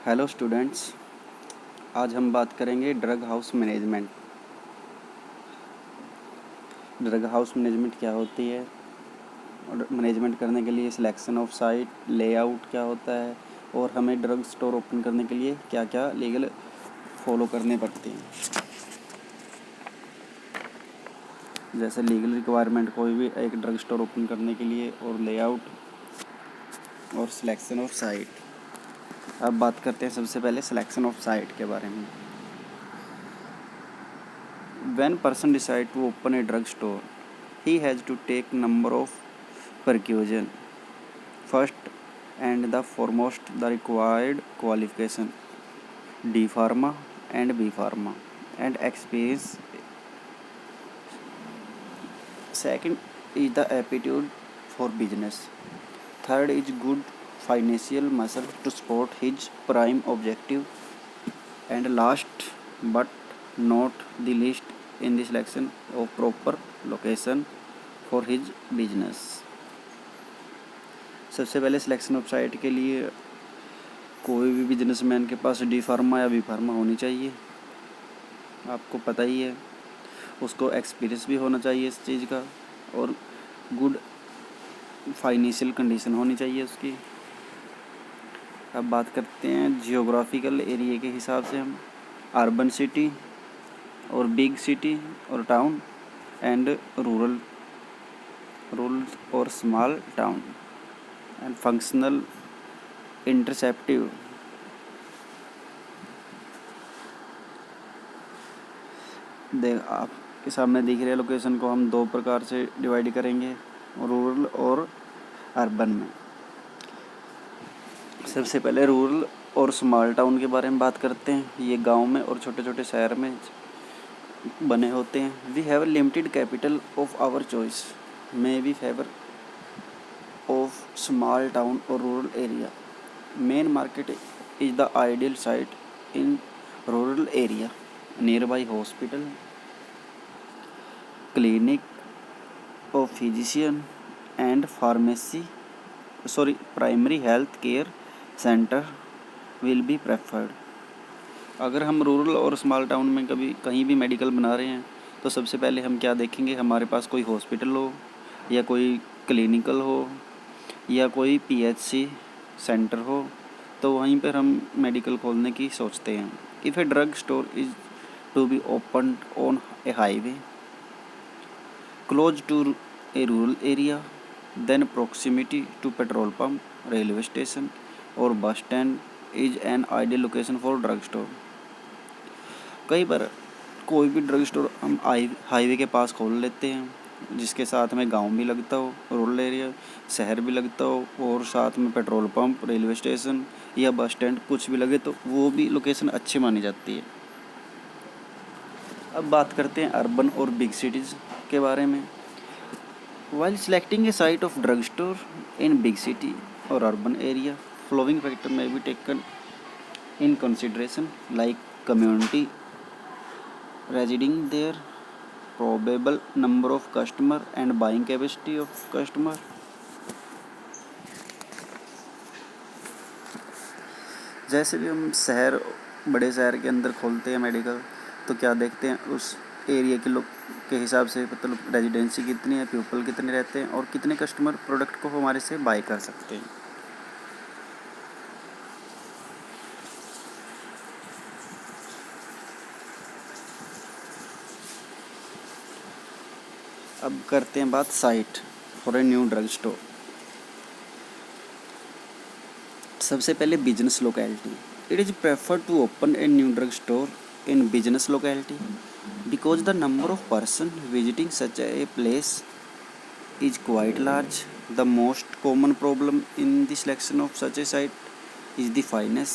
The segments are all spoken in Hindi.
हेलो स्टूडेंट्स, आज हम बात करेंगे drug house management. Drug house management क्या होती है और मैनेजमेंट करने के लिए सिलेक्शन ऑफ साइट, लेआउट क्या होता है और हमें ड्रग स्टोर ओपन करने के लिए क्या क्या लीगल फॉलो करने पड़ते हैं। जैसे लीगल रिक्वायरमेंट कोई भी एक ड्रग स्टोर ओपन करने के लिए, और लेआउट और सिलेक्शन ऑफ साइट। अब बात करते हैं सबसे पहले सिलेक्शन ऑफ साइट के बारे में। When person decide to open a drug store, he has to take number of precautions. First and the foremost, the required qualification, D Pharma and B Pharma, and experience. Second is the aptitude for business. Third is good financial muscle to support his prime objective. And last but not the least, in the selection of proper location for his business. सबसे पहले सिलेक्शन ऑफ साइट के लिए कोई भी बिजनेसमैन के पास डी फार्मा या बी फार्मा होनी चाहिए। आपको पता ही है, उसको एक्सपीरियंस भी होना चाहिए इस चीज़ का, और गुड फाइनेंशियल कंडीशन होनी चाहिए उसकी। अब बात करते हैं जियोग्राफिकल एरिया के हिसाब से। हम अर्बन सिटी और बिग सिटी और टाउन एंड रूरल और small town and functional interceptive. आपके सामने दिख रहे लोकेशन को हम दो प्रकार से डिवाइड करेंगे, रूरल और अर्बन में। सबसे पहले रूरल और स्मॉल टाउन के बारे में बात करते हैं। ये गांव में और छोटे छोटे शहर में बने होते हैं। We have limited capital of our choice may be favour of small town और rural area. Main market is the ideal site in rural area, near by hospital, clinic of physician and primary health care center will be preferred. अगर हम रूरल और स्मॉल टाउन में कहीं भी मेडिकल बना रहे हैं तो सबसे पहले हम क्या देखेंगे, हमारे पास कोई हॉस्पिटल हो या कोई क्लिनिकल हो या कोई PHC सेंटर हो, तो वहीं पर हम मेडिकल खोलने की सोचते हैं। If a drug store is to be open on a highway close to a rural area, then proximity to petrol pump, railway station or bus stand is an ideal location for drug store. कई बार कोई भी ड्रग स्टोर हम हाईवे के पास खोल लेते हैं, जिसके साथ में गांव भी लगता हो, रूरल एरिया शहर भी लगता हो, और साथ में पेट्रोल पंप, रेलवे स्टेशन या बस स्टैंड कुछ भी लगे तो वो भी लोकेशन अच्छी मानी जाती है। अब बात करते हैं अर्बन और बिग सिटीज़ के बारे में। While selecting a site of drugstore in big city or urban area, following factor may be taken in consideration, like community residing there, probable number of customer and buying capacity of customer. जैसे भी हम बड़े शहर के अंदर खोलते हैं मेडिकल, तो क्या देखते हैं, उस एरिया के लोग के हिसाब से, मतलब रेजिडेंसी कितनी है, पीपल कितने रहते हैं और कितने कस्टमर प्रोडक्ट को हमारे से बाय कर सकते हैं। अब करते हैं बात site for a new drug store. सबसे पहले business locality. It is prefer to open a new drug store in business locality because the number of person visiting such a place is quite large. The most common problem in the selection of such a site is the finance.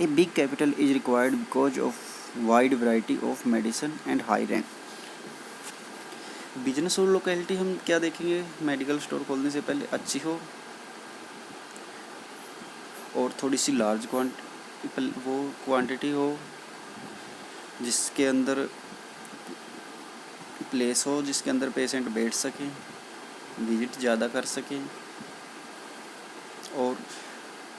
A big capital is required because of wide variety of medicine and high rent. Business और लोकेलिटी हम क्या देखेंगे, मेडिकल स्टोर खोलने से पहले अच्छी हो और थोड़ी सी लार्ज क्वांटिटी हो, जिसके अंदर प्लेस हो, जिसके अंदर पेशेंट बैठ सकें, विजिट ज़्यादा कर सकें, और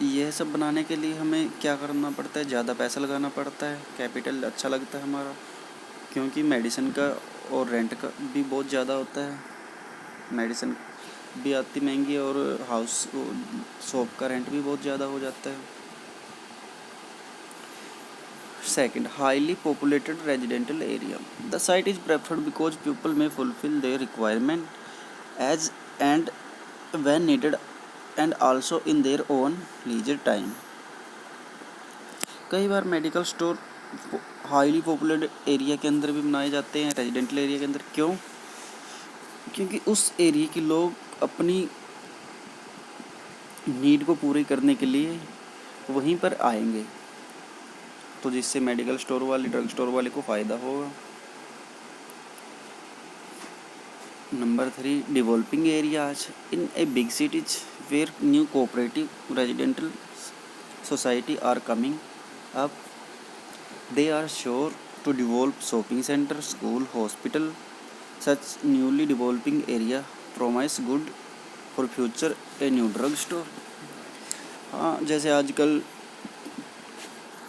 यह सब बनाने के लिए हमें क्या करना पड़ता है, ज़्यादा पैसा लगाना पड़ता है, कैपिटल अच्छा लगता है हमारा, क्योंकि मेडिसिन का और रेंट का भी बहुत ज़्यादा होता है। मेडिसिन भी आती महंगी और हाउस शॉप का रेंट भी बहुत ज़्यादा हो जाता है। Second, highly populated residential area. The site is preferred because people may fulfill their requirement as and when needed and also in their own leisure time. कई बार medical store highly populated area के अंदर भी बनाए जाते हैं, रेजिडेंटल एरिया के अंदर। क्यों? क्योंकि उस एरिया के लोग अपनी नीड को पूरी करने के लिए वहीं पर आएंगे, तो जिससे मेडिकल स्टोर वाले, ड्रग स्टोर वाले को फ़ायदा होगा। Number 3, developing areas in a big cities where new cooperative residential society are coming up, they are sure to develop shopping center, school, hospital. Such newly developing area promise good for future a new drug store. हाँ, जैसे आजकल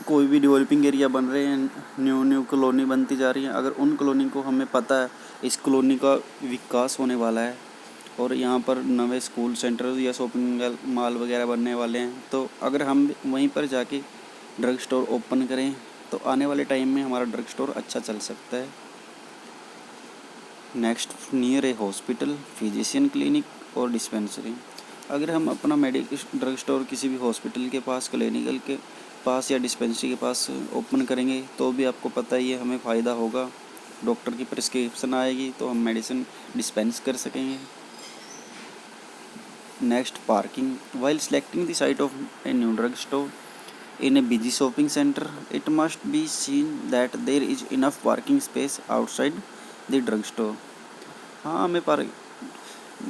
कोई भी डेवलपिंग एरिया बन रहे हैं, न्यू कॉलोनी बनती जा रही है, अगर उन कॉलोनी को हमें पता है इस कॉलोनी का विकास होने वाला है और यहाँ पर नए स्कूल सेंटर या शॉपिंग मॉल वगैरह बनने वाले हैं, तो अगर हम वहीं पर जाके ड्रग स्टोर ओपन करें तो आने वाले टाइम में हमारा ड्रग स्टोर अच्छा चल सकता है। नेक्स्ट, नियर ए हॉस्पिटल, फिजिशियन क्लिनिक और डिस्पेंसरी। अगर हम अपना ड्रग स्टोर किसी भी हॉस्पिटल के पास, क्लिनिकल के पास या डिस्पेंसरी के पास ओपन करेंगे तो भी आपको पता ही है हमें फ़ायदा होगा। डॉक्टर की प्रिस्क्रिप्शन आएगी तो हम मेडिसिन डिस्पेंस कर सकेंगे। Next, parking. While selecting the site of A new drug store in a busy shopping center, it must be seen that there is enough parking space outside the drug store. हाँ, हमें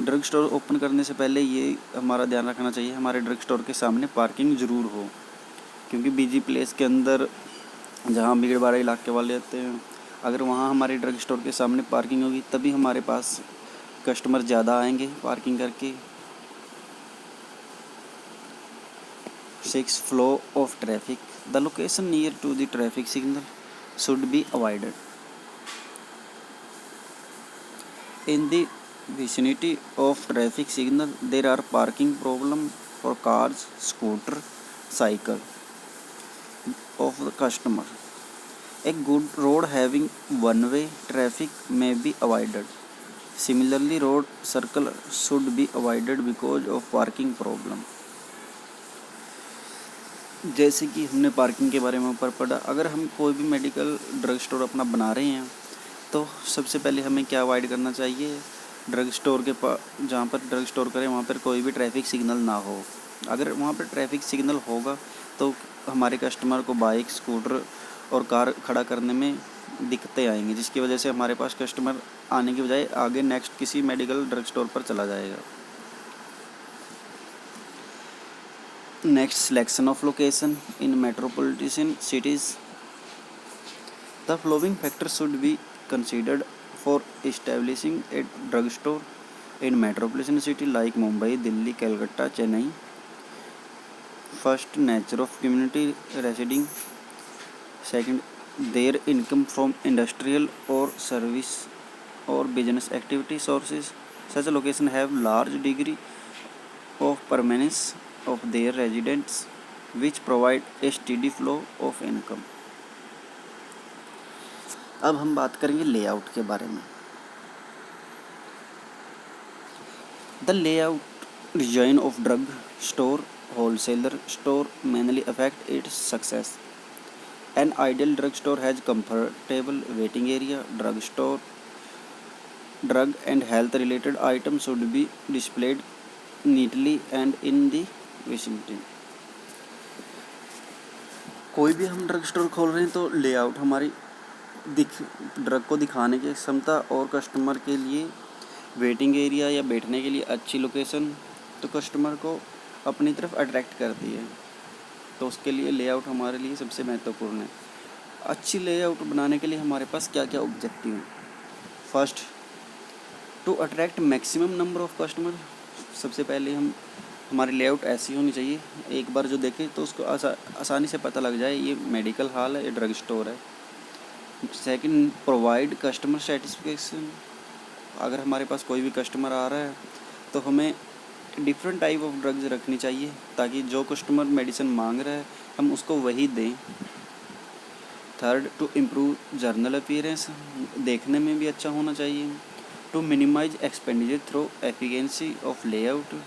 ड्रग स्टोर ओपन करने से पहले ये हमारा ध्यान रखना चाहिए हमारे ड्रग स्टोर के सामने पार्किंग ज़रूर हो, क्योंकि बिजी प्लेस के अंदर जहाँ भीड़ भाड़ इलाके वाले रहते हैं, अगर वहाँ हमारे ड्रग स्टोर के सामने पार्किंग होगी तभी हमारे पास कस्टमर ज़्यादा आएंगे पार्किंग करके। 6, flow of traffic. The location near to the traffic signal should be avoided. In the vicinity of traffic signal, there are parking problems for cars, scooter, cycle of the customer. A good road having one-way traffic may be avoided. Similarly, road circle should be avoided because of parking problem. जैसे कि हमने पार्किंग के बारे में ऊपर पढ़ा, अगर हम कोई भी मेडिकल ड्रग स्टोर अपना बना रहे हैं तो सबसे पहले हमें क्या अवॉइड करना चाहिए, ड्रग स्टोर के पास, जहाँ पर ड्रग स्टोर करें वहाँ पर कोई भी ट्रैफिक सिग्नल ना हो। अगर वहाँ पर ट्रैफिक सिग्नल होगा तो हमारे कस्टमर को बाइक, स्कूटर और कार खड़ा करने में दिक्कतें आएंगी, जिसकी वजह से हमारे पास कस्टमर आने की बजाय आगे नेक्स्ट किसी मेडिकल ड्रग स्टोर पर चला जाएगा। Next, selection of location in metropolitan cities. The following factors should be considered for establishing a drugstore in metropolitan city like Mumbai, Delhi, Calcutta, Chennai. First, nature of community residing. Second, their income from industrial or service or business activity sources. Such a location have large degree of permanence of their residents which provide a steady flow of income. अब हम बात करेंगे लेआउट के बारे में। The layout design of drug store, wholesaler store mainly affect its success. An ideal drug store has comfortable waiting area. Drug and health related items should be displayed neatly and in the विशिनिटी। कोई भी हम ड्रग स्टोर खोल रहे हैं तो लेआउट हमारी ड्रग को दिखाने की क्षमता और कस्टमर के लिए वेटिंग एरिया या बैठने के लिए अच्छी लोकेशन तो कस्टमर को अपनी तरफ अट्रैक्ट करती है, तो उसके लिए लेआउट हमारे लिए सबसे महत्वपूर्ण है। अच्छी लेआउट बनाने के लिए हमारे पास क्या क्या ऑब्जेक्टिव हैं। First, to attract maximum number of customer. सबसे पहले हम हमारी लेआउट ऐसी होनी चाहिए, एक बार जो देखे तो उसको आसानी से पता लग जाए ये मेडिकल हॉल है, ये ड्रग स्टोर है। Second, provide customer satisfaction. अगर हमारे पास कोई भी कस्टमर आ रहा है तो हमें डिफरेंट टाइप ऑफ ड्रग्स रखनी चाहिए, ताकि जो कस्टमर मेडिसिन मांग रहा है हम उसको वही दें। Third, to improve general appearance, देखने में भी अच्छा होना चाहिए। To minimize expenditure through efficiency of layout.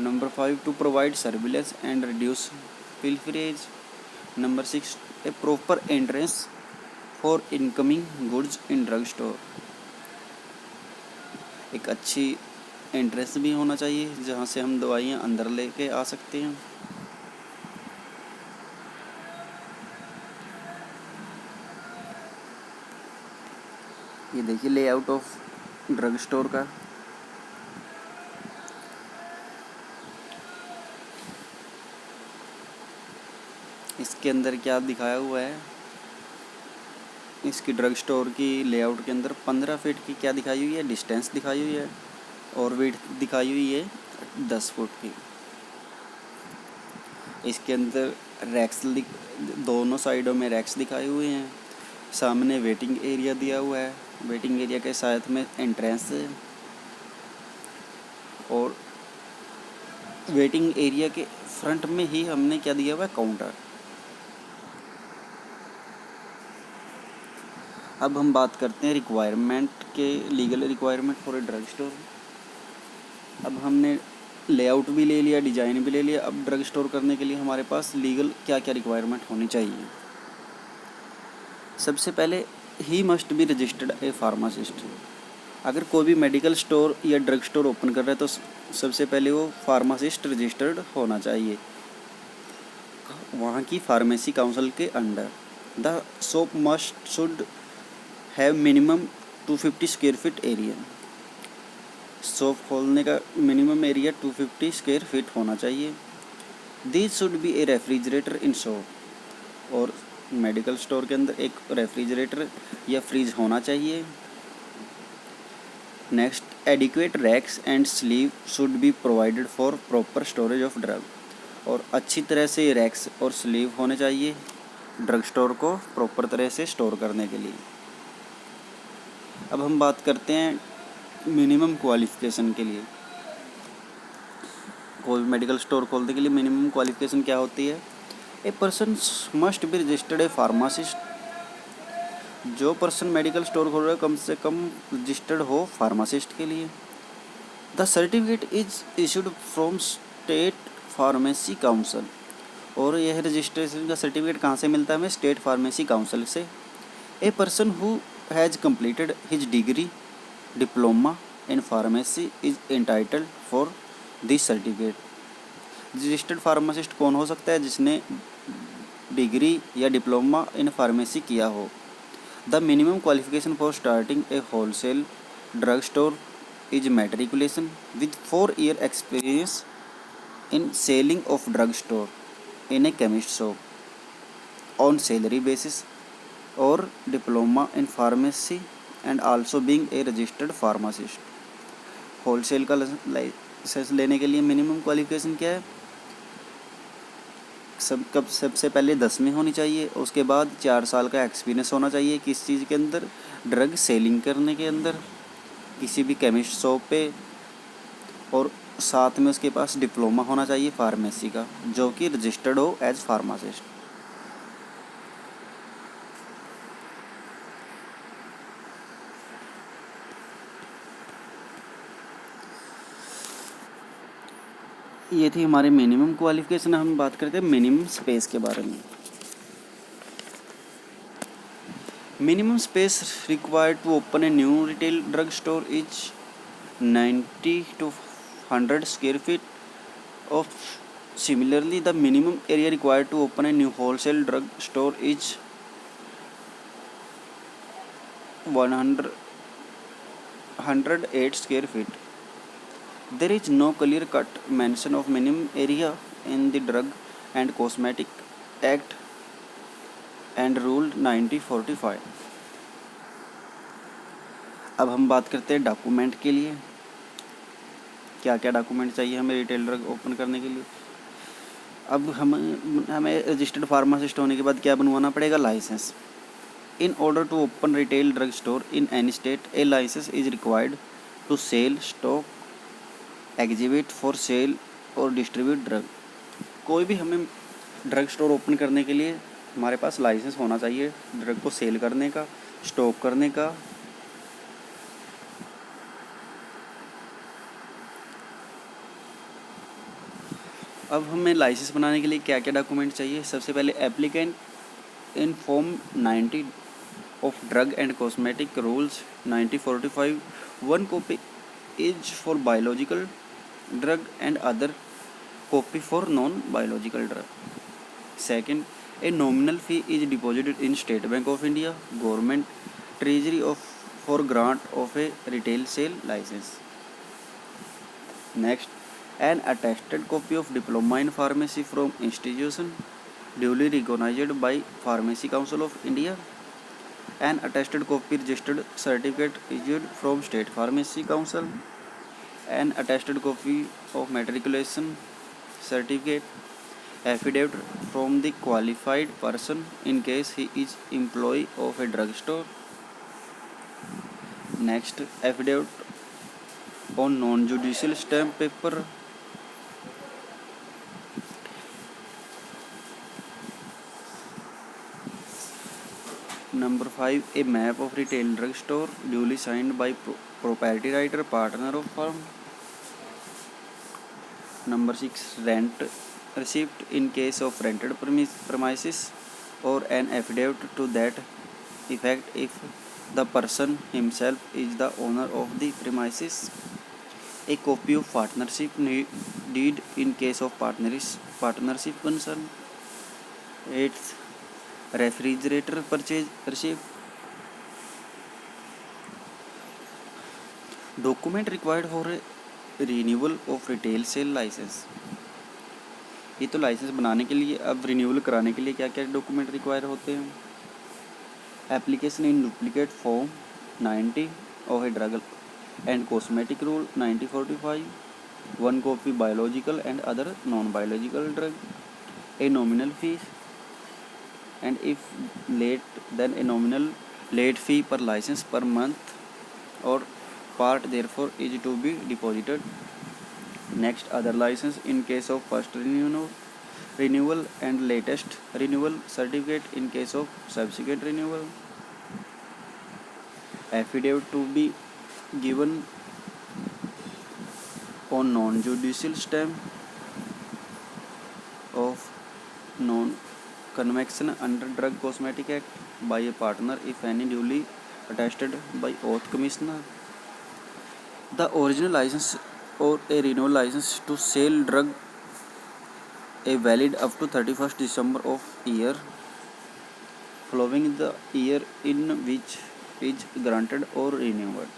Number 5, to provide surveillance and reduce pilferage. Number 6, a proper entrance for incoming goods in drug store. एक अच्छी एंट्रेंस भी होना चाहिए जहाँ से हम दवाइयाँ अंदर लेके आ सकते हैं। ये देखिए लेआउट ऑफ ड्रग स्टोर का। इसके अंदर क्या दिखाया हुआ है, इसकी ड्रग स्टोर की लेआउट के अंदर 15 फीट की क्या दिखाई हुई है, डिस्टेंस दिखाई हुई है, और विड्थ दिखाई हुई है 10 फुट की। इसके अंदर रैक्स दोनों साइडों में रैक्स दिखाए हुए हैं। सामने वेटिंग एरिया दिया हुआ है, वेटिंग एरिया के साथ में एंट्रेंस है, और वेटिंग एरिया के फ्रंट में ही हमने क्या दिया हुआ है, काउंटर। अब हम बात करते हैं रिक्वायरमेंट के, legal requirement for a drug store. अब हमने लेआउट भी ले लिया, डिज़ाइन भी ले लिया, अब ड्रग स्टोर करने के लिए हमारे पास लीगल क्या क्या रिक्वायरमेंट होनी चाहिए। सबसे पहले, he must be registered A pharmacist. अगर कोई भी मेडिकल स्टोर या ड्रग स्टोर ओपन कर रहा है तो सबसे पहले वो फार्मासिस्ट रजिस्टर्ड होना चाहिए, वहाँ की फार्मेसी काउंसिल के under. The shop must should have minimum 250 square feet area. Shop खोलने का मिनिमम एरिया 250 स्क्वायर फीट होना चाहिए। This should be a refrigerator in shop, और मेडिकल स्टोर के अंदर एक रेफ्रिजरेटर या फ्रिज होना चाहिए। Next, adequate racks and sleeve should be provided for proper storage of drug, और अच्छी तरह से रैक्स और स्लीव होने चाहिए ड्रग स्टोर को प्रॉपर तरह से स्टोर करने के लिए। अब हम बात करते हैं मिनिमम क्वालिफ़िकेशन के लिए। कोई मेडिकल स्टोर खोलने के लिए मिनिमम क्वालिफ़िकेशन क्या होती है, a person must be registered A pharmacist. जो पर्सन मेडिकल स्टोर खोल रहा है कम से कम रजिस्टर्ड हो फार्मासिस्ट के लिए। The certificate is issued from state pharmacy council, और यह रजिस्ट्रेशन का सर्टिफिकेट कहाँ से मिलता है हमें, स्टेट फार्मेसी काउंसिल से। A person who has completed his degree diploma in pharmacy is entitled for this certificate। Registered pharmacist कौन हो सकता है, जिसने डिग्री या डिप्लोमा इन फार्मेसी किया हो। The minimum qualification for starting a wholesale drug store is matriculation with 4 year experience in selling of drug store in a chemist shop on salary basis, और diploma in pharmacy and also being a registered pharmacist. Wholesale का लाइसेंस लेने के लिए मिनिमम क्वालिफिकेशन क्या है, सबसे पहले 10वीं होनी चाहिए, उसके बाद 4 साल का एक्सपीरियंस होना चाहिए किस चीज़ के अंदर, ड्रग सेलिंग करने के अंदर किसी भी केमिस्ट शॉप पे, और साथ में उसके पास डिप्लोमा होना चाहिए फार्मेसी का, जो कि रजिस्टर्ड हो एज फार्मासिस्ट। ये थी हमारी मिनिमम क्वालिफिकेशन। हम बात करते हैं मिनिमम स्पेस के बारे में। Minimum space required to open a new retail drug store is 90 to 100 square feet of similarly the minimum area required to open a new wholesale drug store is 108 square feet. There is no clear cut mention of minimum area in the Drug and Cosmetic Act and Rule 9045। अब हम बात करते हैं डॉक्यूमेंट के लिए क्या क्या डॉक्यूमेंट चाहिए हमें रिटेल ड्रग ओपन करने के लिए। अब हमें रजिस्टर्ड फार्मासिस्ट होने के बाद क्या बनवाना पड़ेगा, licence. In order to open retail drug store in any state a licence is required to sell, stock, exhibit for sale और डिस्ट्रीब्यूट ड्रग। कोई भी हमें ड्रग स्टोर ओपन करने के लिए हमारे पास लाइसेंस होना चाहिए, ड्रग को सेल करने का, स्टॉक करने का। अब हमें लाइसेंस बनाने के लिए क्या क्या डॉक्यूमेंट चाहिए। सबसे पहले applicant in form 90 of drug and cosmetic rules 1945, one copy is for biological drug and other copy for non-biological drug. Second, a nominal fee is deposited in State Bank of India, Government Treasury for grant of a retail sale license. Next, an attested copy of diploma in pharmacy from institution duly recognized by Pharmacy Council of India. An attested copy registered certificate issued from State Pharmacy Council. An attested copy of matriculation certificate, affidavit from the qualified person in case he is employee of a drug store. Next, affidavit on non-judicial stamp paper. Number 5, a map of retail drug store duly signed by proprietor, partner of firm. Number 6, rent receipt in case of rented premises or an affidavit to that effect if the person himself is the owner of the premises. A copy of partnership deed in case of partnership concern. 8th, refrigerator purchase receipt. Document required for renewal of retail sale licence. ये तो लाइसेंस बनाने के लिए, अब रिन्यूअल कराने के लिए क्या क्या डॉक्यूमेंट रिक्वायर होते हैं। Application in duplicate form 90 of a drug and cosmetic rule 1945, one copy biological and other non biological drug, a nominal fee and if late then a nominal late fee पर लाइसेंस पर मंथ और part therefore is to be deposited. Next, other license in case of first renewal and latest renewal certificate in case of subsequent renewal. Affidavit to be given on non-judicial stamp of non-conviction under Drug Cosmetic Act by a partner if any duly attested by oath commissioner. The original license or a renewal license to sell drug a valid up to 31st December of year following the year in which is granted or renewed.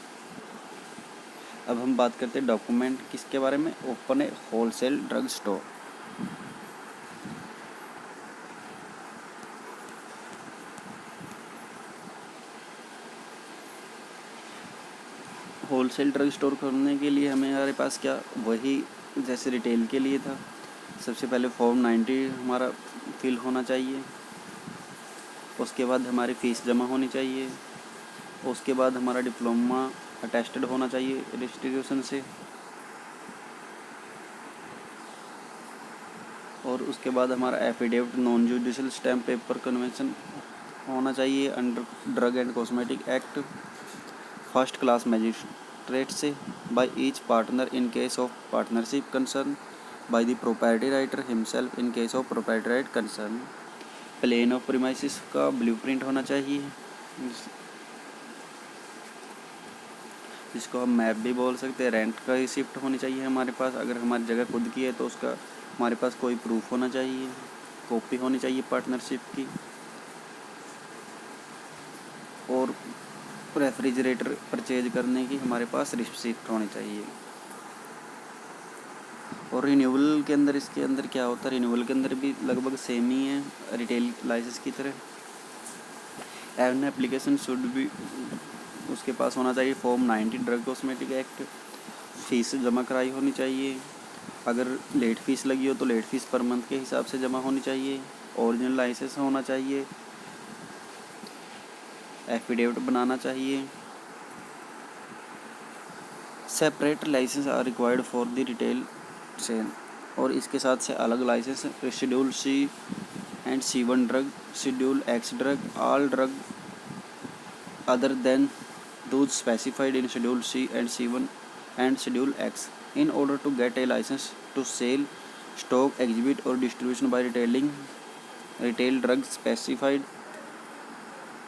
अब हम बात करते हैं डॉक्यूमेंट किसके बारे में, open a wholesale drug store. Wholesale drug store खोलने के लिए हमारे पास क्या, वही जैसे रिटेल के लिए था। सबसे पहले फॉर्म 90 हमारा फिल होना चाहिए, उसके बाद हमारी फ़ीस जमा होनी चाहिए, उसके बाद हमारा डिप्लोमा अटेस्टेड होना चाहिए इंस्टीट्यूशन से, और उसके बाद हमारा affidavit non judicial stamp paper convention होना चाहिए under drug and cosmetic act, first class magistrate से by each partner in case of partnership concern, by the proprietor himself in case of proprietor concern. Plan of premises का ब्लूप्रिंट होना चाहिए, जिसको हम मैप भी बोल सकते हैं। रेंट का रिसिप्ट होनी चाहिए हमारे पास, अगर हमारी जगह खुद की है तो उसका हमारे पास कोई प्रूफ होना चाहिए, कॉपी होनी चाहिए पार्टनरशिप की, और रेफ्रिजरेटर परचेज करने की हमारे पास रिसिप्ट होनी चाहिए। और रिन्यूअल के अंदर, इसके अंदर क्या होता है, रिन्यूअल के अंदर भी लगभग सेम ही है रिटेल लाइसेंस की तरह। एन एप्लीकेशन शुड बी, उसके पास होना चाहिए form 90 drug cosmetic act fees जमा कराई होनी चाहिए। अगर लेट फ़ीस लगी हो तो लेट फ़ीस पर मंथ के हिसाब से जमा होनी चाहिए। ओरिजिनल लाइसेंस होना चाहिए। एफिडेविट बनाना चाहिए। Separate licence are required for the retail sale, और इसके साथ से अलग licence schedule C and C1 drug, schedule X drug, all drug other than those specified in Schedule C and C1 and Schedule X. In order to get a license to sell, stock, exhibit or distribution by retail drugs specified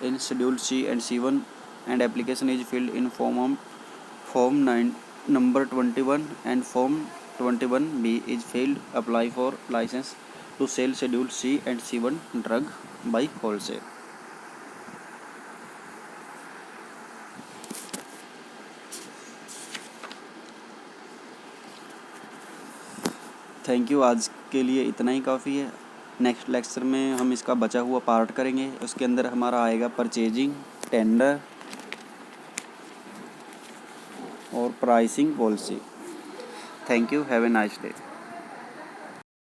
in Schedule C and C1, and application is filled in Form 9 number 21 and Form 21B is filled. Apply for license to sell Schedule C and C1 drug by wholesale. Thank you. आज के लिए इतना ही काफ़ी है। नेक्स्ट लेक्चर में हम इसका बचा हुआ पार्ट करेंगे। उसके अंदर हमारा आएगा परचेजिंग, टेंडर और pricing policy. Thank you. Have a nice day.